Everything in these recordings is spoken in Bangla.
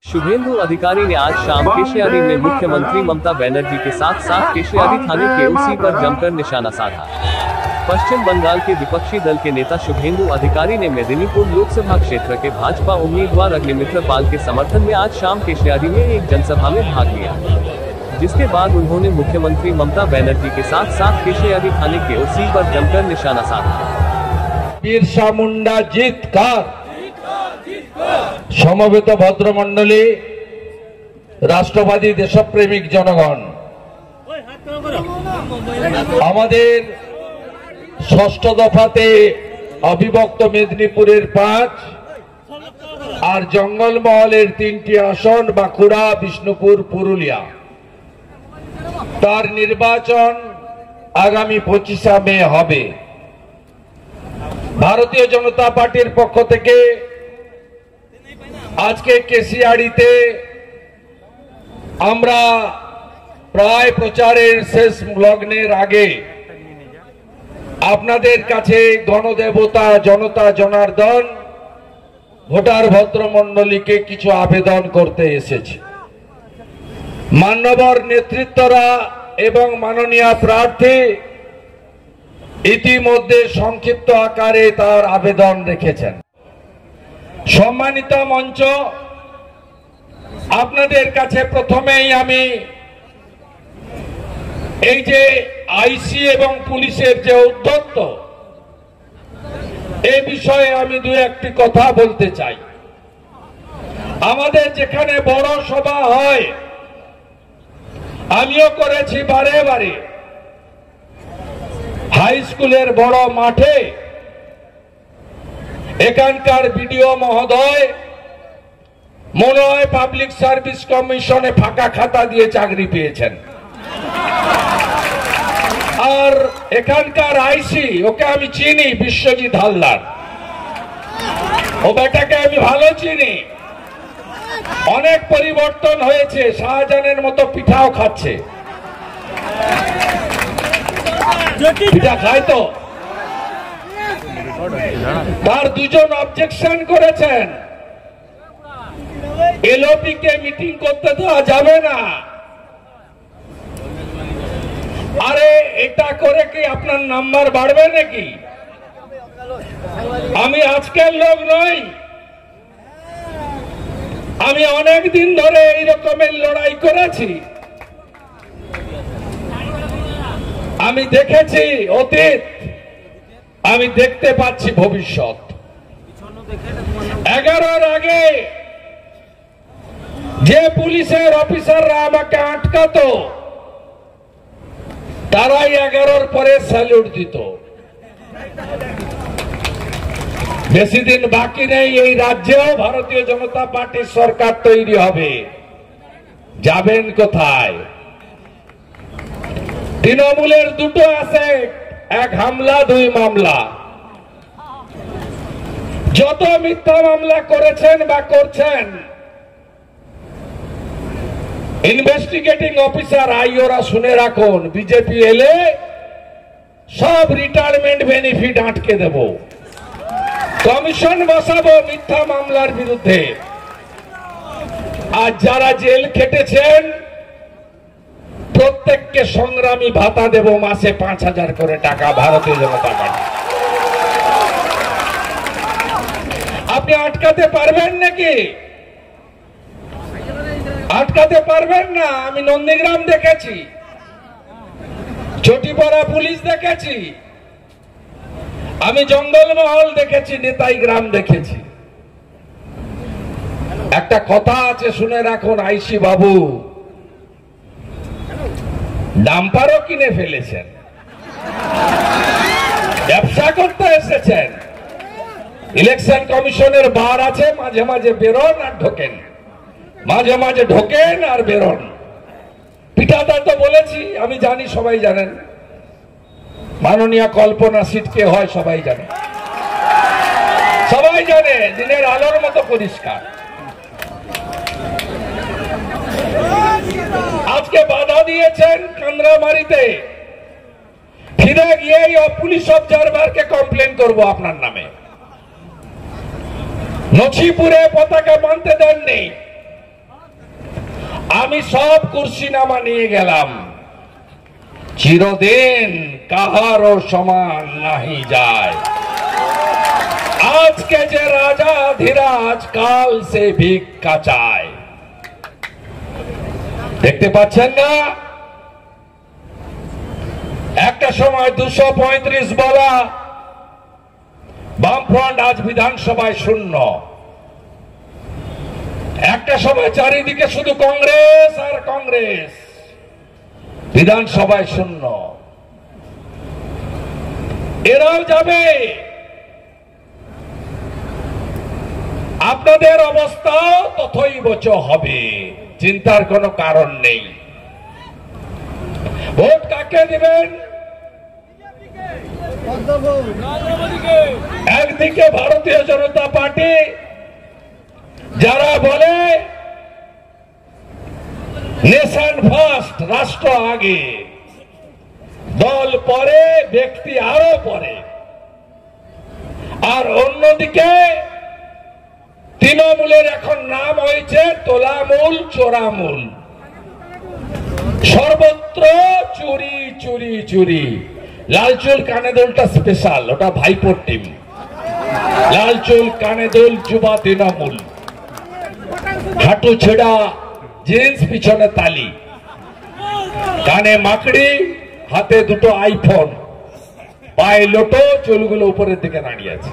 शुभेंदु अधिकारी ने आज शाम केशियारी में मुख्यमंत्री ममता बनर्जी के साथ साथ केशियारी थाने के ओसी पर जमकर निशाना साधा। पश्चिम बंगाल के विपक्षी दल के नेता शुभेंदु अधिकारी ने मेदिनीपुर लोकसभा क्षेत्र के भाजपा उम्मीदवार अग्निमित्र पाल के समर्थन में आज शाम केशियारी में एक जनसभा में भाग लिया, जिसके बाद उन्होंने मुख्यमंत्री ममता बनर्जी के साथ साथ केशियारी थाने के ओसी पर जमकर निशाना साधा। बिरसा मुंडा जीतकर समवेत भद्रमंडली राष्ट्रवादी देशप्रेमिक जनगण আমাদের ষষ্ঠ দফাতে অবিভক্ত মেদিনীপুরের 5 আর জঙ্গলমহলের 3টি আসন বাঁকুড়া, বিষ্ণুপুর, পুরুলিয়া তার নির্বাচন আগামী 25 মে হবে। ভারতীয় জনতা পার্টির পক্ষ থেকে আজকে কেশিয়াড়িতে আমরা প্রায় প্রচারের শেষ লগ্নের আগে আপনাদের কাছে গণদেবতা জনতা জনার্দন ভোটার ভদ্রমণ্ডলীকে কিছু আবেদন করতে এসেছি। মাননীয় নেতৃত্বরা এবং মাননীয় প্রার্থী ইতিমধ্যে সংক্ষিপ্ত আকারে তার আবেদন রেখেছেন। সম্মানিত মঞ্চ, আপনাদের কাছে প্রথমেই আমি এই যে আইসি এবং পুলিশের যে উদ্যোক্ত এই বিষয়ে আমি দুই একটি কথা বলতে চাই। আমাদের যেখানে বড় সভা হয়, আমিও করেছি বারে বারে, হাই স্কুলের বড় মাঠে এখানকার বিডিও মহোদয় মনে হয় পাবলিক সার্ভিস কমিশনে ফাঁকা খাতা দিয়ে চাকরি পেয়েছেন, আর এখানকার আইসি ওকে আমি চিনি, বিশ্বজিৎ হালদার, ও বেটাকে আমি ভালো চিনি। অনেক পরিবর্তন হয়েছে, শাহজাহানের মতো পিঠাও খাচ্ছে। পিঠা খায় তো? তার দুজন অবজেকশন করেছেন, এলওপি কে মিটিং করতে দেওয়া যাবে না। আরে এটা করে কি আপনার নাম্বার বাড়বে নাকি? আমি আজকের লোক নই, আমি অনেক দিন ধরে এই রকমের লড়াই করেছি। আমি দেখেছি অতীত, আমি দেখতে পাচ্ছি ভবিষ্যৎ। 11-র আগে যে পুলিশের অফিসাররা আমাকে আটকাতো তারাই 11-র পরে স্যালুট দিত। বেশি দিন বাকি নেই, এই রাজ্যেও ভারতীয় জনতা পার্টির সরকার তৈরি হবে। যাবেন কোথায়? তৃণমূলের দুটো আছে, এক হামলা 2 মামলা। যত মিথ্যা মামলা করেছেন বা করছেন, ইনভেস্টিগেটিং অফিসার আইওরা শুনে রাখুন, বিজেপি এলে সব রিটায়ারমেন্ট বেনিফিট আটকে দেব, কমিশন বসাবো মিথ্যা মামলার বিরুদ্ধে। আর যারা জেল খেটেছেন প্রত্যেককে সংগ্রামী ভাতা দেব, মাসে 5,000 করে টাকা, ভারতীয় জনতা পার্টি। আপনি আটকাতে পারবেন নাকি? আটকাতে পারবেন না। আমি নন্দীগ্রাম দেখেছি, চটিপাড়া পুলিশ দেখেছি, আমি জঙ্গলমহল দেখেছি, নেতাই গ্রাম দেখেছি। একটা কথা আছে, শুনে রাখুন আইসি বাবু, ডাম্পারও কিনে ফেলেছেন, ব্যবসা করতে এসেছেন। ইলেকশন কমিশনের বার আছে, মাঝে মাঝে বেরোন আর ঢোকেন, মাঝে মাঝে ঢোকেন আর বেরোন। পিঠাদা তো বলেছি, আমি জানি, সবাই জানেন। মাননীয় কল্পনা সিট কে হয় সবাই জানে, সবাই জানে, দিনের আলোর মতো পরিষ্কার। আজকে বাধা দিয়েছেন কান্দ্রামারিতে, ফিরে গিয়ে পুলিশ অবজারভারকে কমপ্লেন করব আপনার নামে। নছিপুরে পতাকা বাঁধতে দেননি, আমি সব কুর্সিনামা নিয়ে গেলাম, চিরদিন কাহারও সমান নাহি যায়। আজকে যে রাজা ধীরাজ কাল সে ভিক্ষা চায়। দেখতে পাচ্ছেন না, একটা সময় 235 বলা বামফ্রন্ট আজ বিধানসভায় শূন্য। একটা সময় চারিদিকে শুধু কংগ্রেস আর কংগ্রেস, বিধানসভায় শূন্য। এরাও যাবে। আপনাদের অবস্থাও তথৈবচ হবে, চিন্তার কোনো কারণ নেই। ভোট কাকে দিবেন? একদিকে ভারতীয় জনতা পার্টি, যারা বলে নেশন ফার্স্ট, রাষ্ট্র আগে, দল পরে, ব্যক্তি আরো পরে। আর অন্যদিকে তৃণমূলের এখন নাম হয়েছে তোলামূল চোরামূল, সর্বত্র চুরি চুরি চুরি। লালচুল কানে দোলটা স্পেশাল, ওটা ভাইপোর টিম। লালচুল কানে দোল যুবা তৃণমূল, হাঁটু ছেড়া জিন্স, পিছনে তালি, কানে মাকড়ি, হাতে দুটো আইফোন, পায়ে লোটো, চুলগুলো উপরের দিকে দাঁড়িয়ে আছে।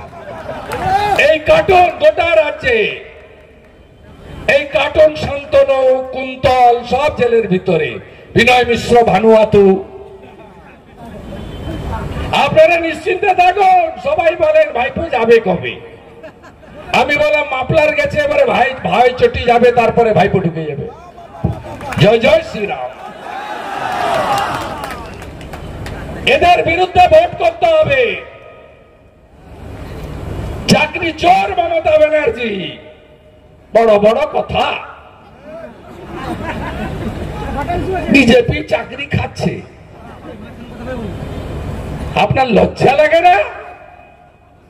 এই কার্টুন গোটা রাজ্যে, এই কার্টুন শান্তনু, কুন্তল সব জেলের ভিতরে, বিনয় মিশ্র, ভানুয়াতু। আপনারা নিশ্চিন্তে থাকুন। সবাই বলেন ভাইপো যাবে কবে? আমি বললাম মাপলার গেছে, এবারে ভাই চটি যাবে, তারপরে ভাইপো ঢুকে যাবে। জয় জয় শ্রীরাম। এদের বিরুদ্ধে ভোট করতে হবে। চাকরি চোর মমতা ব্যানার্জি, বড় বড় কথা। বিজেপি চাকরি খাচ্ছে, আপনার লজ্জা লাগে না?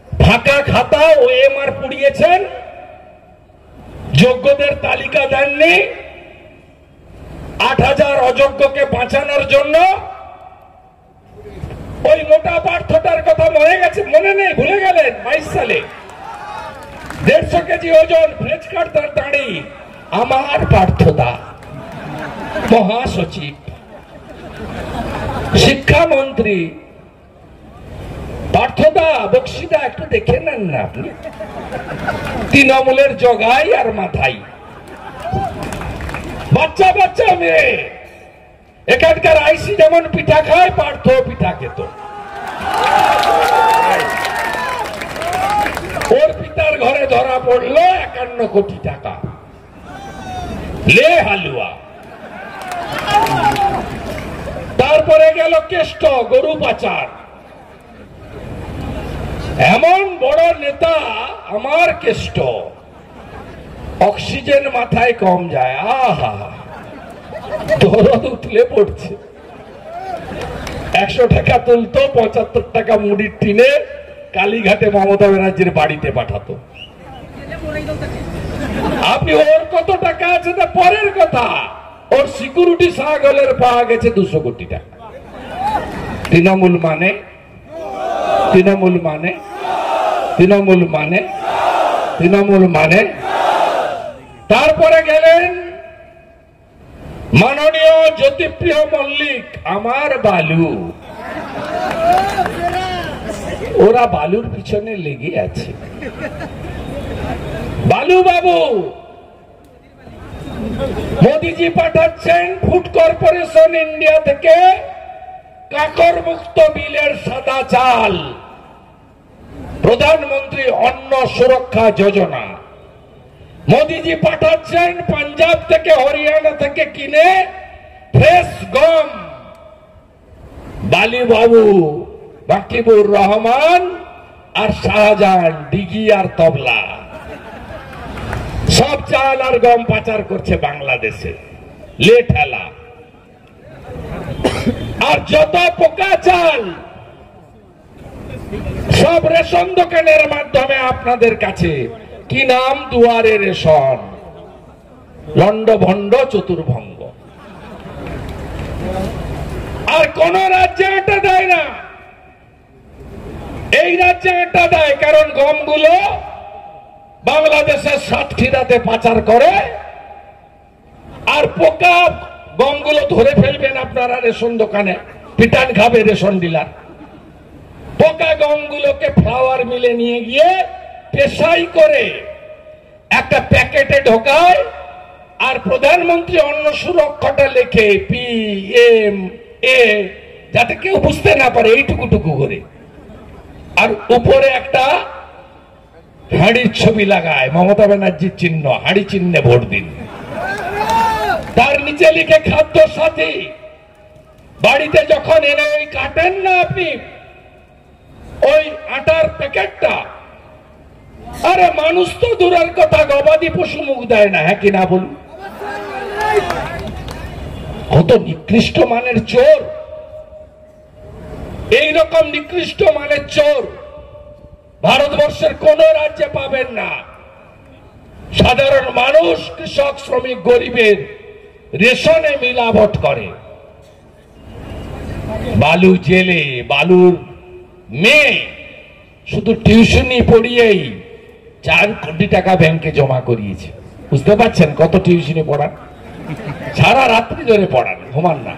ফাঁকা খাতা ওএমআর পুড়িয়েছেন, যোগ্যদের তালিকা দেননি, 8000 অযোগ্যকে বাঁচানোর জন্য। ওই মোটা পার্থটার কথা মনে গেছে? মনে নেই, ভুলে গেলেন? 22 সালে 150 কেজি ওজন, ফ্রেঞ্চ কাট তার দাঁড়ি। আমার পার্থদা মহাসচিব, শিক্ষামন্ত্রী পার্থদা, বক্সিদা একটু দেখে নেন না আপনি। তৃণমূলের জগাই আর মাথাই, বাচ্চা বাচ্চা মেয়ে। এখানকার আইসি যেমন পিঠা খায়, পার্থ পিঠা খেত। ওর পিতার ঘরে ধরা পড়লো 51 কোটি টাকা, লে হালুয়া। তারপরে গেল কেষ্ট, গরু পাচার। এমন বড় নেতা আমার কেষ্ট, অক্সিজেন মাথায় কম যায়। আহা, দরদ উঠলে পড়ছে। 100 টাকা তুলতো, 75 টাকা মুড়ির টিনে কালীঘাটে মমতা ব্যানার্জির বাড়িতে পাঠাতো। আপনি ওর কত টাকা আছে তা পরের কথা, ওর সিকিউরিটি ছাগলের পাওয়া গেছে 200 কোটি টাকা। তৃণমূল মানে, তৃণমূল মানে, তৃণমূল মানে, তৃণমূল মানে। তারপরে গেলেন মাননীয় জ্যোতিপ্রিয় মল্লিক, আমার বালু। ওরা বালুর পিছনে লেগে আছে। বালু বাবু, মোদিজি পাঠাচ্ছেন ফুড কর্পোরেশন ইন্ডিয়া থেকে কাকর মুক্ত বিলের সাদা চাল, প্রধানমন্ত্রী অন্ন সুরক্ষা যোজনা। মোদিজি পাঠাচ্ছেন পাঞ্জাব থেকে, হরিয়ানা থেকে কিনে ফ্রেশ গম। বালি বাবু, বাকিবুর রহমান আর শাহজাহান, ডিগি আর তবলা, সব চাল আর গম পাচার করছে বাংলাদেশে, লে ঠেলা। আর যত পোকা চাল সব রেশন দোকানের মাধ্যমে আপনাদের কাছে। কি নাম? দুয়ারে রেশন। লন্ড ভন্ড চতুর্ভঙ্গ। আর কোন রাজ্যে আটা দেয় না, এই রাজ্যে আটা দেয়। কারণ গমগুলো বাংলাদেশের সাতক্ষীরাতে পাচার করে, আর পোকা গমগুলো ধরে ফেলবেন আপনারা রেশন দোকানে, পিটান খাবে রেশন ডিলার। পোকা গমগুলোকে ফ্লাওয়ার মিলে নিয়ে গিয়ে পেশাই করে একটা প্যাকেটে ঢোকায়, আর প্রধানমন্ত্রী অন্ন সুরক্ষাটা লেখে PMA, যাতে কেউ বুঝতে না পারে, এইটুকুটুকু করে। আর উপরে একটা হাঁড়ির ছবি লাগায়, মমতা ব্যানার্জির চিহ্ন, হাঁড়ি চিহ্নে ভোট দিন। তার নিচে লিখে খাদ্য সাথী। বাড়িতে যখন এনে ওই কাটেন না আপনি ওই আটার প্যাকেটটা, আরে মানুষ তো দূরের কথা, গবাদি পশু মুখ দেয় না, হ্যাঁ কিনা বলুন? কত নিকৃষ্ট মানের চোর, এইরকম নিকৃষ্ট মানের চোর ভারতবর্ষের কোন রাজ্যে পাবেন না। সাধারণ মানুষ, কৃষক, শ্রমিক, গরিবের রেশনে মিলাবট করে। বালু জেলে, বালুর মেয়ে শুধু টিউশনি পড়িয়েই 4 কোটি টাকা ব্যাংকে জমা করিয়েছে। বুঝতে পারছেন কত টিউশনি পড়ান? সারা রাত্রি ধরে পড়ান, ঘুমান না।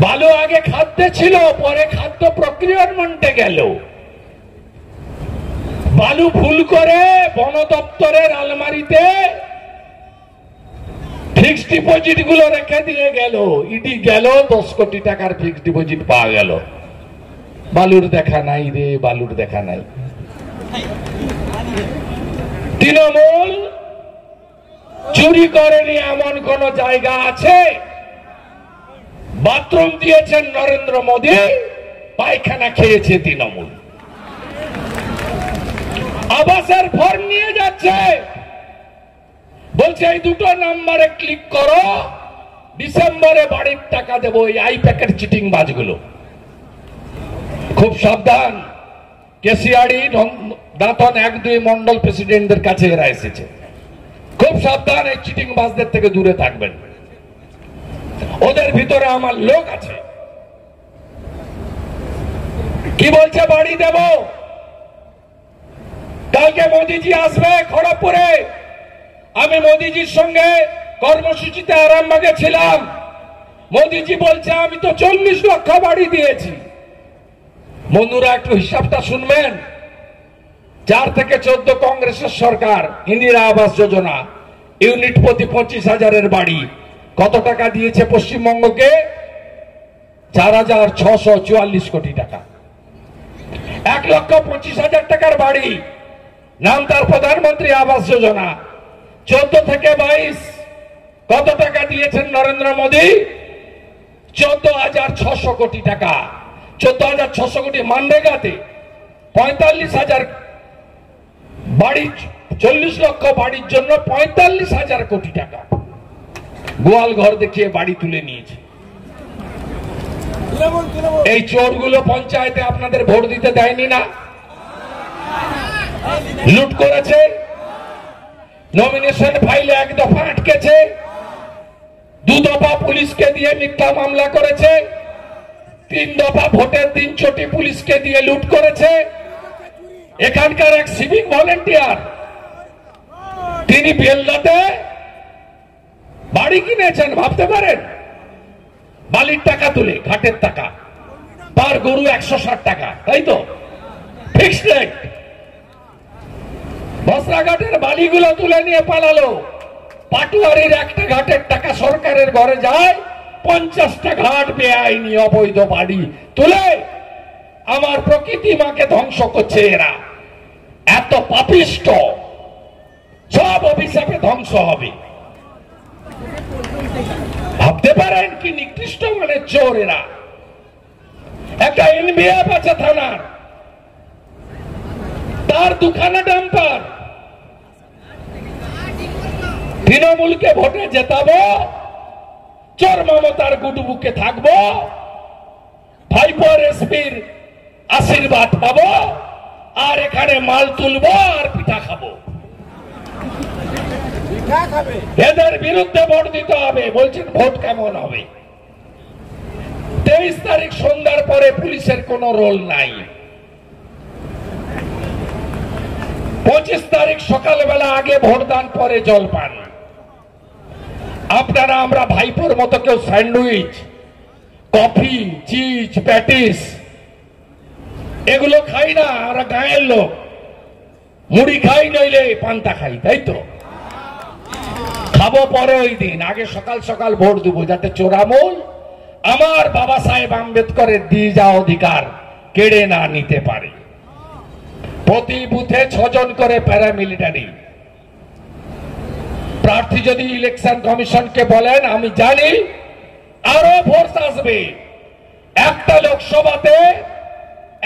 বালু আগে খাদ্যে ছিল, পরে খাদ্য প্রক্রিয়াকরণে গেল। বালু ভুল করে বন দপ্তরের আলমারিতে ফিক্সড ডিপোজিট গুলো রেখে দিয়ে গেল। ইডি গেল, 10 কোটি টাকার ফিক্সড ডিপোজিট পাওয়া গেল। বালুর দেখা নাই রে, বালুর দেখা নাই। তৃণমূল চুরি করেনি এমন কোন জায়গা আছে? বাথরুম দিয়েছেন নরেন্দ্র মোদী, পায়খানা খেয়েছে তৃণমূল। আবাসের ফর্ম নিয়ে যাচ্ছে, বলছে এই 2টো নাম্বারে ক্লিক করো, ডিসেম্বরে বাড়ির টাকা দেবো। এই আই প্যাকেট চিটিং বাজগুলো খুব সাবধান। কেশিয়াড়ি, দাঁতন 1-2 মন্ডল প্রেসিডেন্টদের কাছে এরা এসেছে, খুব সাবধান, এই চিটিং বাজদের থেকে দূরে থাকবেন। ওদের ভিতরে আমার লোক আছে। কি বলছে বাড়ি দেব? কালকে মোদিজি আসবে খড়গপুরে। আমি মোদিজির সঙ্গে কর্মসূচিতে আরামবাগে ছিলাম। মোদিজি বলছে আমি তো 40 লক্ষ বাড়ি দিয়েছি। বন্ধুরা একটু হিসাবটা শুনবেন। 4 থেকে 14 কংগ্রেসের সরকার, ইন্দিরা আবাস যোজনা, ইউনিট প্রতি 25,000-এর বাড়ি কত টাকা দিয়েছে পশ্চিমবঙ্গকে? 4,644 কোটি টাকা। 1,25,000 টাকার বাড়ি, নাম তার প্রধানমন্ত্রী আবাস যোজনা। 14 থেকে 22 কত টাকা দিয়েছেন নরেন্দ্র মোদী? 14,600 কোটি টাকা। 14,600 কোটি মানরেগাতে 45,000 বাড়ি, 40 লক্ষ বাড়ির জন্য 45,000 কোটি টাকা। গোয়াল ঘর দেখিয়ে বাড়ি তুলে নিয়েছে। এই চোরগুলো পঞ্চায়েতে আপনাদের ভোট দিতে দেয়নি না? লুট করেছে, নমিনেশন ফাইলে 1 দফা আটকেছে, 2 দফা পুলিশকে দিয়ে মিথ্যা মামলা করেছে, 3 দফা ভোটের দিন চটি পুলিশকে দিয়ে লুট করেছে। এখানকার এক সিভিক ভলেন্টিয়ার, তিনি বেলদাতে বাড়ি কিনেছেন, ভাবতে পারেন? বালির টাকা তুলে, ঘাটের টাকা, তার গরু 160 টাকা, তাই তো? Fixed rate. বসরাঘাটের বালিগুলো তুলে নিয়ে পালালো। পাটুয়ারির একটা ঘাটের টাকা সরকারের ঘরে যায়, 50টা ঘাট বেআইনি অবৈধ বাড়ি তুলে আমার প্রকৃতি মাকে ধ্বংস করছে এরা। এত পাপিষ্ট, সব অভিশাপে ধ্বংস হবে। ভাবতে পারেন কি নিকৃষ্ট মানে চোর এরা। একটা এনভিএফ আছে থানার, তার 2খানা ডাম্পার। তৃণমূলকে ভোটে জেতাবো, চোর মমতার গুডবুকে থাকবো, ভাইপোর এসপির আশীর্বাদ পাবো, আর এখানে মাল তুলবো আর পিঠা খাবো। এদের বিরুদ্ধে ভোট দিতে হবে। বলছেন ভোট কেমন হবে? 23 তারিখ সন্ধ্যার পরে পুলিশের কোনো রোল নাই। 25 তারিখ সকালবেলা আগে ভোটদান, পরে জলপান। আপনারা আমরা ভাইপোর মতো কেউ স্যান্ডউইচ, কফি, চিজ, প্যাটিস এগুলো খাই না। আমরা গায়ের লোক, মুড়ি খাই নইলে পান্তা খাই, তাই তো? খাবো পরে ওই দিন, আগে সকাল সকাল ভোট দেবো, যাতে চোরামূল আমার বাবা সাহেব আম্বেদকরের দিয়ে যাওয়া অধিকার কেড়ে না নিতে পারে। প্রতি বুথে 6 জন করে প্যারামিলিটারি প্রার্থী যদি ইলেকশন কমিশনকে বলেন, আমি জানি আরো ফোর্স আসবে। একটা লোকসভাতে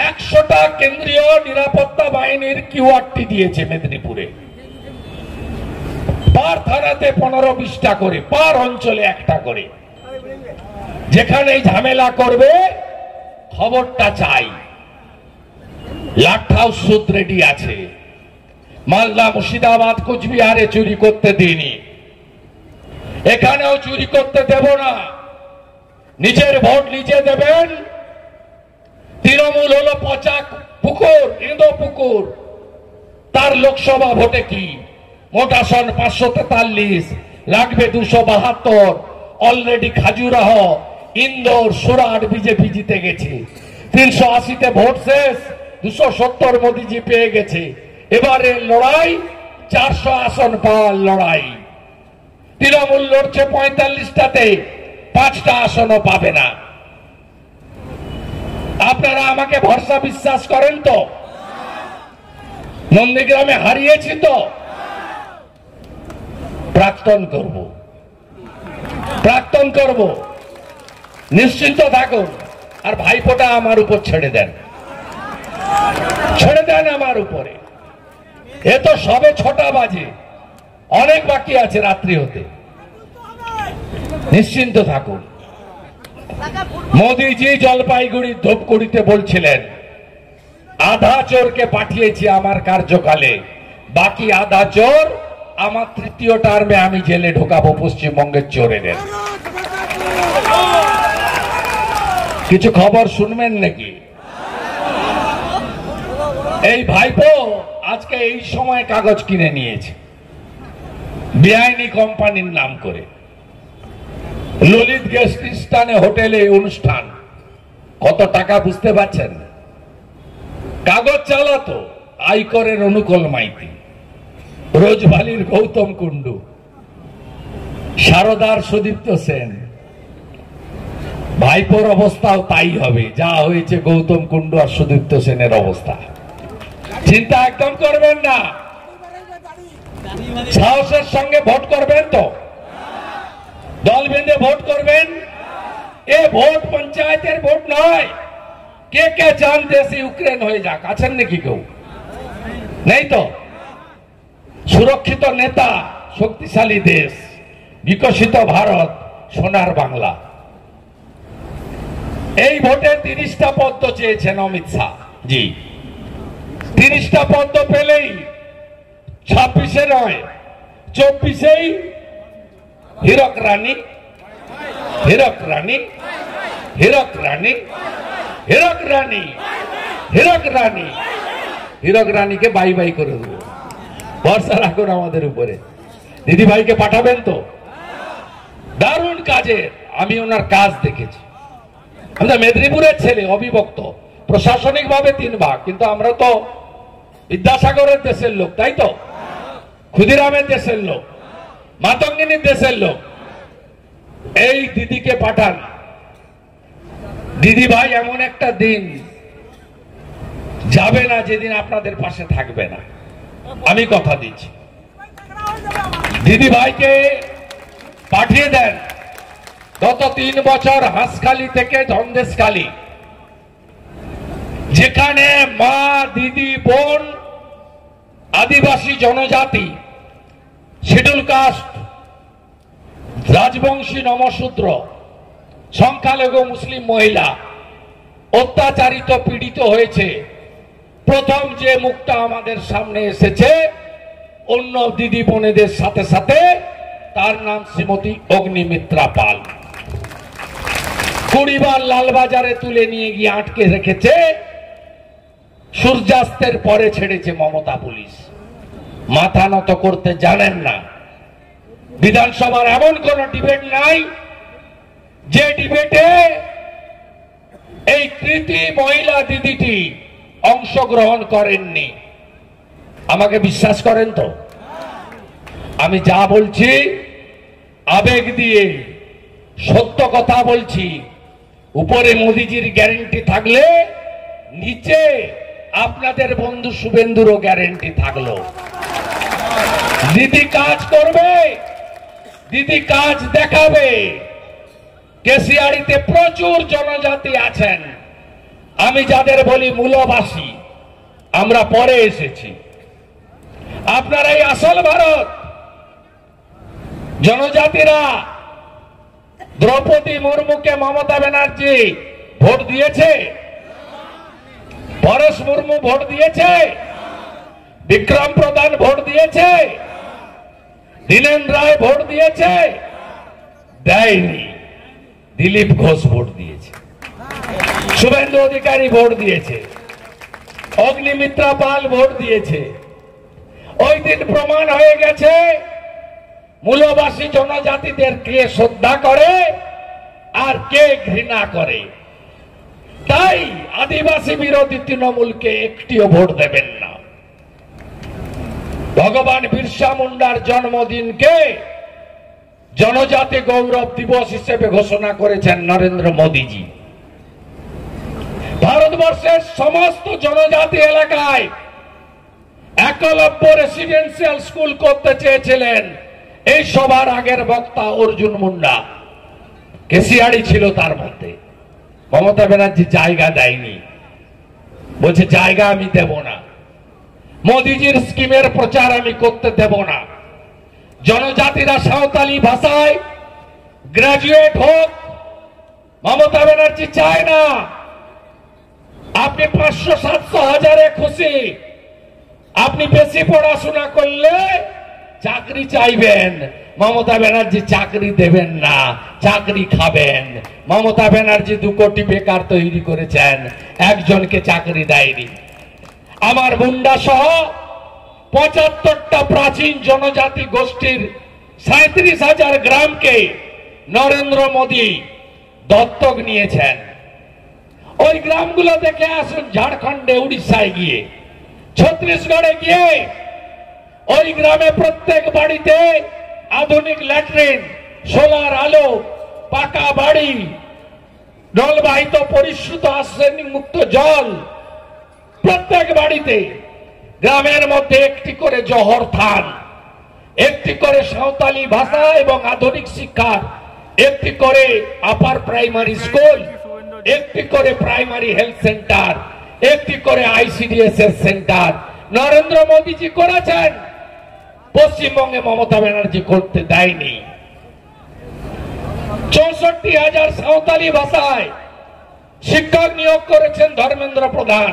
100টা কেন্দ্রীয় নিরাপত্তা বাহিনীর কিউআরটি দিয়েছে মেদিনীপুরে। পার থানাতে 15-20টা করে, পার অঞ্চলে একটা করে। যেখানে ঝামেলা করবে খবরটা চাই। লাট হাউস সুদ রেডি আছে। মালদা, মুর্শিদাবাদ, কোচবিহারে চুরি করতে দিইনি, এখানেও চুরি করতে দেব না। নিজের ভোট নিজে দেবেন। তৃণমূল হলো পচা পুকুর, ইন্দো পুকুর। তার লোকসভা ভোটে কি মোট আসন 543, লাগবে 272। অলরেডি খাজুরাহ, ইন্দোর, সুরাট বিজেপি জিতে গেছে। 380তে ভোট শেষ, 270 মোদিজি পেয়ে গেছে। এবারে লড়াই 400 আসন পাওয়ার লড়াই। তৃণমূল লড়ছে 45টাতে, 5টা আসনও পাবে না। আপনারা আমাকে ভরসা বিশ্বাস করেন তো? নন্দীগ্রামে হারিয়েছি তো? প্রাক্তন করব, প্রাক্তন করব, নিশ্চিন্ত থাকুন। আর ভাইপোটা আমার উপর ছেড়ে দেন, ছেড়ে দেন আমার উপরে। এ তো সবে 6টা বাজে, অনেক বাকি আছে রাত্রি হতে। নিশ্চিন্ত থাকুন। মোদিজি জলপাইগুড়ির ধূপগুড়িতে বলছিলেন, আধা চোরকে পাঠিয়েছি আমার কার্যকালে, বাকি আধা চোর আমার 3য় টার্মে আমি জেলে ঢোকাবো পশ্চিমবঙ্গের চোরেদের। কিছু খবর শুনবেন নাকি? এই ভাইপো আজকে এই সময় কাগজ কিনে নিয়েছে বেআইনি কোম্পানির নাম করে। ললিত গেস্ট স্থানে হোটেলে অনুষ্ঠান, কত টাকা বুঝতে পারছেন? কাগজ চালাতো আয়করের অনুকূল মাইতি, রোজভালির গৌতম কুন্ডু, সারদার সুদীপ্ত সেন। ভাইপোর অবস্থাও তাই হবে, যা হয়েছে গৌতম কুন্ডু আর সুদীপ্ত সেনের অবস্থা। চিন্তা একদম করবেন না। সাহসের সঙ্গে ভোট করবেন তো? দল বেঁধে ভোট করবেন? এ ভোট পঞ্চায়েতের ভোট নয়। কে কে চান দেশ ইউক্রেন হয়ে যাক? আছেন নাকি কেউ? নেই তো। সুরক্ষিত নেতা, শক্তিশালী দেশ, বিকশিত ভারত, সোনার বাংলা। এই ভোটে 30টা পদ্ম চেয়েছেন অমিত শাহ জি। 30টা পদ্ম পেলেই 26-এ নয়, 24-এই হীরক রানী, হীরক রানী, হীরক রানী, হীরক রানী, হীরক রানী, হীরক রানীকে বাই বাই করে দেবো। ভরসা রাখুন আমাদের উপরে। দিদি ভাইকে পাঠাবেন তো? দারুণ কাজের, আমি ওনার কাজ দেখেছি। আমরা মেদিনীপুরের ছেলে, অবিভক্ত, প্রশাসনিক ভাবে 3 ভাগ, কিন্তু আমরা তো বিদ্যাসাগরের দেশের লোক, তাই তো? ক্ষুদিরামের দেশের লোক, মাতঙ্গিনীর দেশের লোক। এই দিদিকে পাঠান। দিদি ভাই এমন একটা দিন যাবে না যেদিন আপনাদের পাশে থাকবে না, আমি কথা দিচ্ছি। দিদি ভাইকে পাঠিয়ে দেন। গত 3 বছর হাঁসখালি থেকে ধন্দেশখালি, যেখানে মা, দিদি, বোন, আদিবাসী জনজাতি, শিডিউল কাস্ট, রাজবংশী, নমশূদ্র, সংখ্যালঘু মুসলিম মহিলা অত্যাচারিত, পীড়িত হয়েছে। প্রথম যে মুখটা আমাদের সামনে এসেছে অন্য দিদি বোনেদের সাথে সাথে তার নাম শ্রীমতী অগ্নিমিত্রা পাল। 20 বার লালবাজারে তুলে নিয়ে গিয়ে আটকে রেখেছে, সূর্যাস্তের পরে ছেড়েছে মমতা পুলিশ। মাথা নত করতে জানেন না। বিধানসভার এমন কোন ডিবেট নাই যে ডিবেটে এই কৃতি মহিলা দিদিটি অংশগ্রহণ করেননি। আমাকে বিশ্বাস করেন তো? আমি যা বলছি আবেগ দিয়ে সত্য কথা বলছি। উপরে মোদিজির গ্যারেন্টি থাকলে নিচে আপনাদের বন্ধু শুভেন্দুরও গ্যারেন্টি থাকলো। দিদি কাজ করবে, দিদি কাজ দেখাবে। কেশিয়াড়িতে প্রচুর জনজাতি আছেন, আমি যাদের বলি মূলবাসী, আমরা পরে এসেছি। আপনারাই আসল ভারত। জনজাতিরা দ্রৌপদী মুর্মুকে মমতা ব্যানার্জি ভোট দিয়েছে, পরেশ মুর্মু ভোট দিয়েছে, বিক্রম প্রধান ভোট দিয়েছে, দীনেন রায় ভোট দিয়েছে? দেয়নি। দিলীপ ঘোষ ভোট দিয়েছে, শুভেন্দু অধিকারী ভোট দিয়েছে, অগ্নিমিত্রা পাল ভোট দিয়েছে। ওই দিন প্রমাণ হয়ে গেছে মূলবাসী জনজাতিদের কে শ্রদ্ধা করে আর কে ঘৃণা করে। তাই আদিবাসী বিরোধী তৃণমূলকে একটিও ভোট দেবেন না। ভগবান বিরসা মুন্ডার জন্মদিনকে জনজাতি গৌরব দিবস হিসেবে ঘোষণা করেছেন নরেন্দ্র মোদীজি। ভারতবর্ষের সমস্ত জনজাতি এলাকায় একলব্য রেসিডেন্সিয়াল স্কুল করতে চেয়েছিলেন এই সবার আগের বক্তা অর্জুন মুন্ডা। কেশিয়াড়ি ছিল তার মধ্যে। মমতা ব্যানার্জি জায়গা দেয়নি, বলছে জায়গা আমি দেব না, মোদিজির স্কিমের প্রচার আমি করতে দেব না। জনজাতিরা সাঁওতালি ভাষায় গ্রাজুয়েট হোক, মমতা ব্যানার্জি চায় না। আপনি 500-700 হাজারে খুশি, আপনি বেশি পড়াশোনা করলে চাকরি চাইবেন, মমতা ব্যানার্জি চাকরি দেবেন না, চাকরি খাবেন। মমতা ব্যানার্জি 2 কোটি বেকার তৈরি করেছেন, একজনকে চাকরি দেয়নি। আমার মুন্ডা সহ 75টা প্রাচীন জনজাতি গোষ্ঠীর 37,000 গ্রামকে নরেন্দ্র মোদী দত্তক নিয়েছেন। ওই গ্রামগুলো দেখে আসুন, ঝাড়খণ্ডে, উড়িষ্যায় গিয়ে, ছত্তিশগড়ে গিয়ে। ওই গ্রামে প্রত্যেক বাড়িতে আধুনিক ল্যাট্রিন, সোলার আলো, পাকা বাড়ি, জলবাহিত পরিশ্রুত আর্সেনিক মুক্ত জল প্রত্যেক বাড়িতে। গ্রামের মধ্যে একটি করে জহর থান, একটি করে সাঁওতালি ভাষা এবং আধুনিক শিক্ষার, একটি করে আপার প্রাইমারি স্কুল, একটি করে প্রাইমারি হেলথ সেন্টার, একটি করে আইসিডিএস এর সেন্টার নরেন্দ্র মোদীজি করেছেন। পশ্চিমবঙ্গে মমতা ব্যানার্জি করতে দেয়নি। 64,000 সাঁওতালি ভাষায় শিক্ষক নিয়োগ করেছেন ধর্মেন্দ্র প্রধান,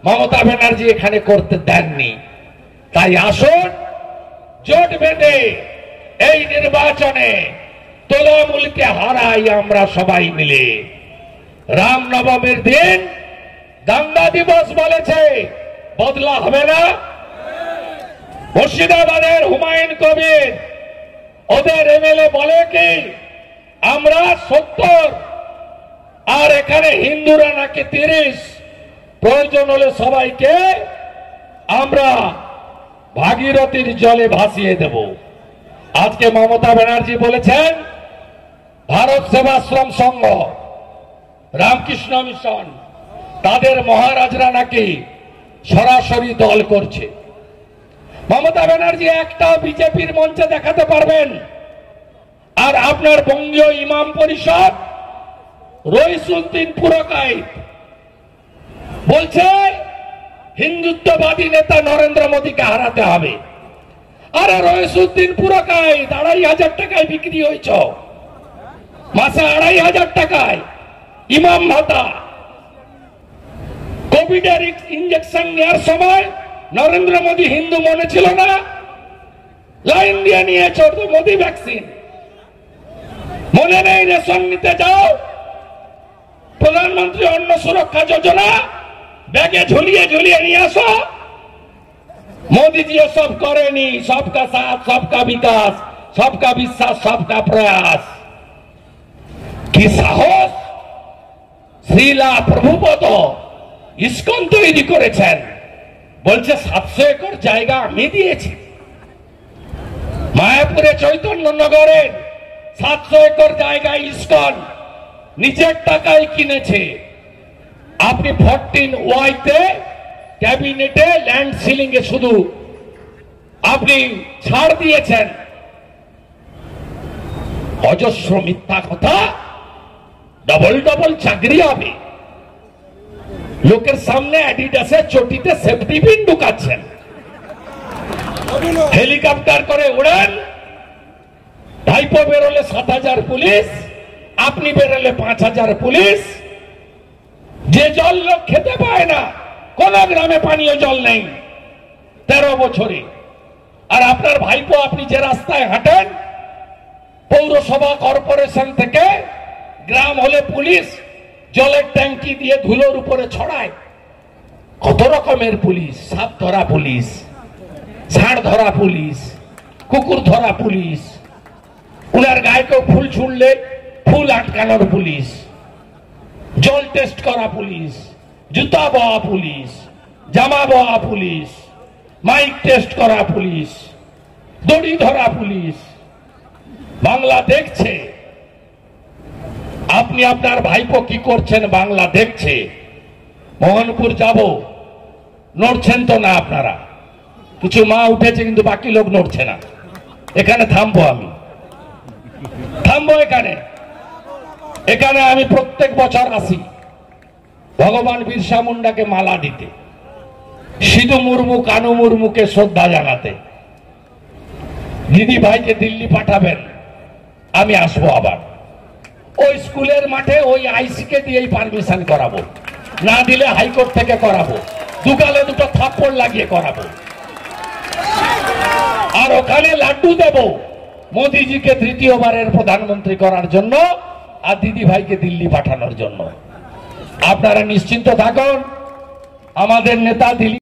মমতা ব্যানার্জি এখানে করতে দেননি। তাই আসুন জোট বেঁধে এই নির্বাচনে তৃণমূলকে হারাই আমরা সবাই মিলে। রামনবমীর দিন দাঙ্গা দিবস বলেছে, বদলা হবে না। মুর্শিদাবাদের হুমায়ুন কবির ওদের এমএলএ বলে কি আমরা 70 আর এখানে হিন্দুরা নাকি 30, প্রয়োজন হলে সবাইকে আমরা ভাগীরথীর জলে ভাসিয়ে দেব। আজকে মমতা ব্যানার্জি বলেছেন ভারত সেবাশ্রম সংঘ, রামকৃষ্ণ মিশন, তাদের মহারাজরা নাকি সরাসরি দল করছে। মমতা ব্যানার্জি একটাও বিজেপির মঞ্চে দেখাতে পারবেন? আর আপনার বঙ্গীয় ইমাম পরিষদ রইসুদ্দিন পুরকাইত বলছে হিন্দুত্ববাদী নেতা নরেন্দ্র মোদীকে হারাতে হবে। আরে রইসুদ্দিন পুরকাইত 2,500 টাকায় বিক্রি হয়েছ, মাসে 2,500 টাকায় ইমাম ভাতা। কোভিডের ইঞ্জেকশন নেওয়ার সময় নরেন্দ্র মোদী হিন্দু মনে ছিল না, লাইন দিয়ে নিয়ে চলতো মোদী ভ্যাকসিন। মনে নেই রেশন নিতে যাও, প্রধানমন্ত্রী অন্ন সুরক্ষা যোজনা ব্যাগে ঝুলিয়ে ঝুলিয়ে নিয়ে আসো। মোদীজি সব করেনি, সবকা সাথ সবকা বিকাশ, সবকা বিশ্বাস সবকা প্রয়াস। কি সাহস! শ্রীলা প্রভুপদ ইস্কন তৈরি করেছেন, বলছে 700 একর জায়গা আমি দিয়েছি। মায়াপুরে চৈতন্যনগরের 700 একর জায়গা ইস্কন নিজের টাকায় কিনেছে। আপনি 14Y-তে ক্যাবিনেটে ল্যান্ড সিলিং এ শুধু আপনি ছাড় দিয়েছেন। অজস্র মিথ্যা কথা, ডবল ডবল চাকরি হবে। লোকের সামনে অ্যাডিডাসের চটিতে সেফটি পিন ঢুকাচ্ছেন, হেলিকপ্টার করে উড়ান। ভাইপো বেরোলে 7,000 পুলিশ, আপনি বেরোলে 5,000 পুলিশ। যে জল লোক খেতে পায় না, কোন গ্রামে পানীয় জল নেই 13 বছরে। আর আপনার ভাইপো আপনি যে রাস্তায় হাঁটেন, পৌরসভা কর্পোরেশন থেকে গ্রাম হলে পুলিশ জলের ট্যাঙ্কি দিয়ে ধুলোর উপরে ছড়ায়। কত রকমের পুলিশ, সাপ ধরা পুলিশ, ষাঁড় ধরা পুলিশ, কুকুর ধরা পুলিশ, উনার গায়ে কেউ ফুল ছুঁড়লে ফুল আটকানোর পুলিশ, জল টেস্ট করা পুলিশ, জুতা বওয়া পুলিশ, জামা বওয়া পুলিশ, মাইক টেস্ট করা পুলিশ, দড়ি ধরা পুলিশ। বাংলা দেখছে আপনি আপনার ভাইপো কি করছেন, বাংলা দেখছে। মোহনপুর যাব, নড়ছেন তো না আপনারা, কিছু মা উঠেছে কিন্তু বাকি লোক নড়ছে না। এখানে থামবো, আমি থামবো এখানে। এখানে আমি প্রত্যেক বছর আসি ভগবান বিরসা মুন্ডাকে মালা দিতে, সিধু মুর্মু কানু মুর্মুকে শ্রদ্ধা জানাতে। দিদি ভাইকে দিল্লি পাঠাবেন, আমি আসবো আবার। ওই স্কুলের মাঠে ওই আইসিকে দিয়েই পারমিশন করাবো, না দিলে হাইকোর্ট থেকে করাবো, দুগালে দুটো থাপ্পড় লাগিয়ে করাবো। আর ওখানে লাড্ডু দেব মোদিজিকে তৃতীয়বারের প্রধানমন্ত্রী করার জন্য, আর দিদি ভাইকে দিল্লি পাঠানোর জন্য। আপনারা নিশ্চিন্ত থাকুন, আমাদের নেতা দিল্লি